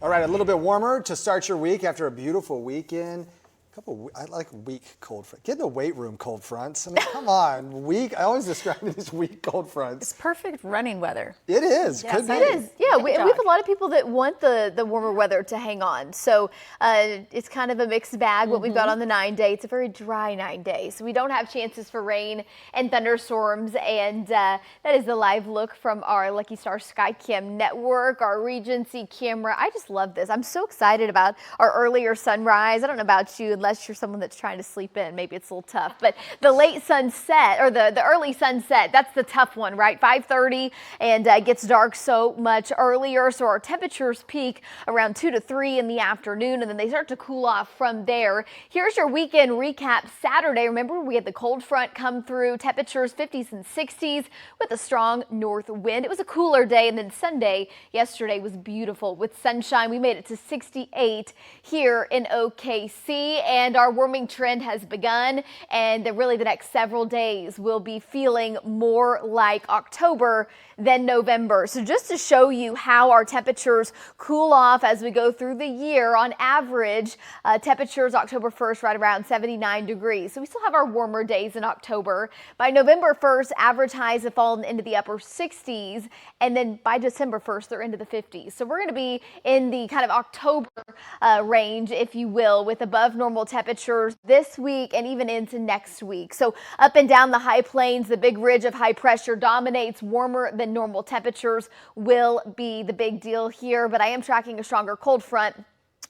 All right, a little bit warmer to start your week after a beautiful weekend. I like weak cold front. Get in the weight room, cold fronts. I mean, come on, weak. I always describe it as weak cold fronts. It's perfect running weather. It is. Yes, Could be. it is. Yeah, we have a lot of people that want the warmer weather to hang on. So it's kind of a mixed bag what we've got on the 9-day. It's a very dry 9-day. So we don't have chances for rain and thunderstorms. And that is the live look from our Lucky Star Skycam network, our Regency camera. I just love this. I'm so excited about our earlier sunrise. I don't know about you, unless you're someone that's trying to sleep in. Maybe it's a little tough. But the late sunset or the early sunset, that's the tough one, right? 5:30 and it gets dark so much earlier. So our temperatures peak around 2 to 3 in the afternoon, and then they start to cool off from there. Here's your weekend recap. Saturday, remember we had the cold front come through, temperatures 50s and 60s with a strong north wind. It was a cooler day. And then Sunday, yesterday was beautiful with sunshine. We made it to 68 here in OKC, and our warming trend has begun, and really the next several days will be feeling more like October than November. So just to show you how our temperatures cool off as we go through the year, on average, temperatures October 1st right around 79 degrees. So we still have our warmer days in October. By November 1st, average highs have fallen into the upper 60s, and then by December 1st, they're into the 50s. So we're going to be in the kind of October range, if you will, with above normal temperatures this week and even into next week. So up and down the high plains, the big ridge of high pressure dominates. Warmer than normal temperatures will be the big deal here, but I am tracking a stronger cold front.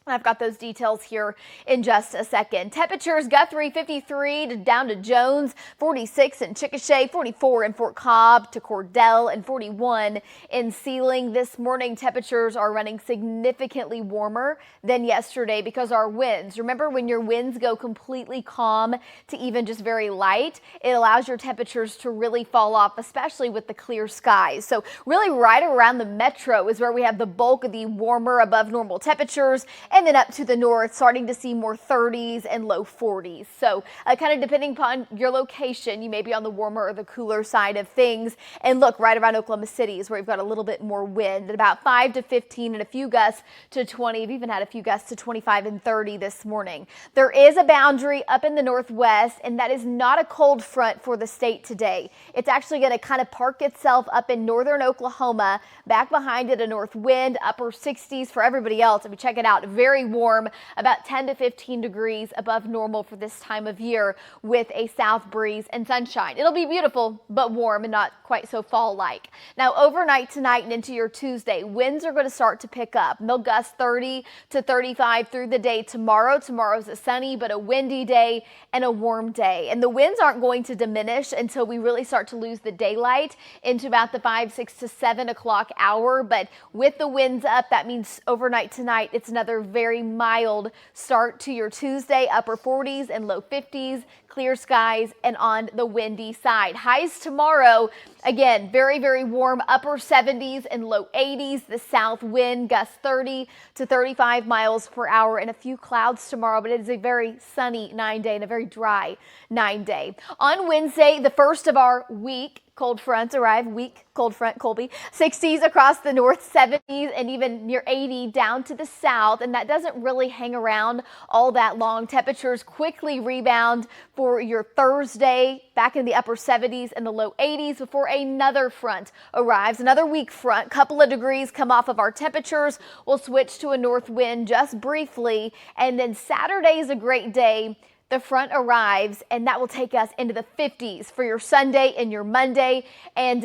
I've got those details here in just a second. Temperatures, Guthrie 53 down to Jones, 46 in Chickasha, 44 in Fort Cobb to Cordell, and 41 in Sealing. This morning, temperatures are running significantly warmer than yesterday because our winds, remember when your winds go completely calm to even just very light, it allows your temperatures to really fall off, especially with the clear skies. So really right around the metro is where we have the bulk of the warmer above normal temperatures. And then up to the north, starting to see more 30s and low 40s. So kind of depending upon your location, you may be on the warmer or the cooler side of things. And look, right around Oklahoma City is where we've got a little bit more wind, at about 5 to 15 and a few gusts to 20. We've even had a few gusts to 25 and 30 this morning. There is a boundary up in the northwest, and that is not a cold front for the state today. It's actually going to kind of park itself up in northern Oklahoma. Back behind it, a north wind, upper 60s for everybody else. If you check it out, very warm, about 10 to 15 degrees above normal for this time of year with a south breeze and sunshine. It'll be beautiful, but warm and not quite so fall-like. Now, overnight tonight and into your Tuesday, winds are going to start to pick up. They'll gust 30 to 35 through the day tomorrow. Tomorrow's a sunny but a windy day and a warm day. And the winds aren't going to diminish until we really start to lose the daylight into about the 5, 6 to 7 o'clock hour. But with the winds up, that means overnight tonight, it's another very mild start to your Tuesday, upper 40s and low 50s, clear skies and on the windy side. Highs tomorrow, again, very, very warm, upper 70s and low 80s. The south wind gusts 30 to 35 miles per hour and a few clouds tomorrow, but it is a very sunny 9-day and a very dry 9-day. On Wednesday, the first of our week, cold fronts arrive, weak cold front, Colby. 60s across the north, 70s, and even near 80 down to the south. And that doesn't really hang around all that long. Temperatures quickly rebound for your Thursday, back in the upper 70s and the low 80s before another front arrives. Another weak front, couple of degrees come off of our temperatures. We'll switch to a north wind just briefly. And then Saturday is a great day. The front arrives, and that will take us into the 50s for your Sunday and your Monday. And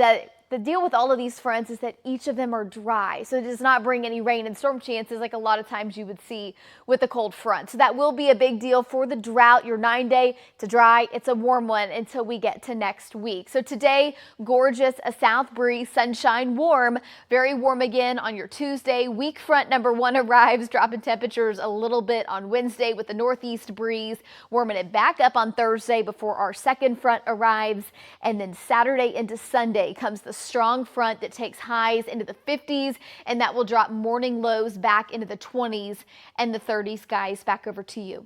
the deal with all of these fronts is that each of them are dry, so it does not bring any rain and storm chances like a lot of times you would see with a cold front. So that will be a big deal for the drought. Your 9-day, it's a dry, it's a warm one until we get to next week. So today, gorgeous, a south breeze, sunshine, warm, very warm again on your Tuesday. Weak front number 1 arrives, dropping temperatures a little bit on Wednesday with the northeast breeze, warming it back up on Thursday before our second front arrives. And then Saturday into Sunday comes the strong front that takes highs into the 50s, and that will drop morning lows back into the 20s and the 30s. Guys, back over to you.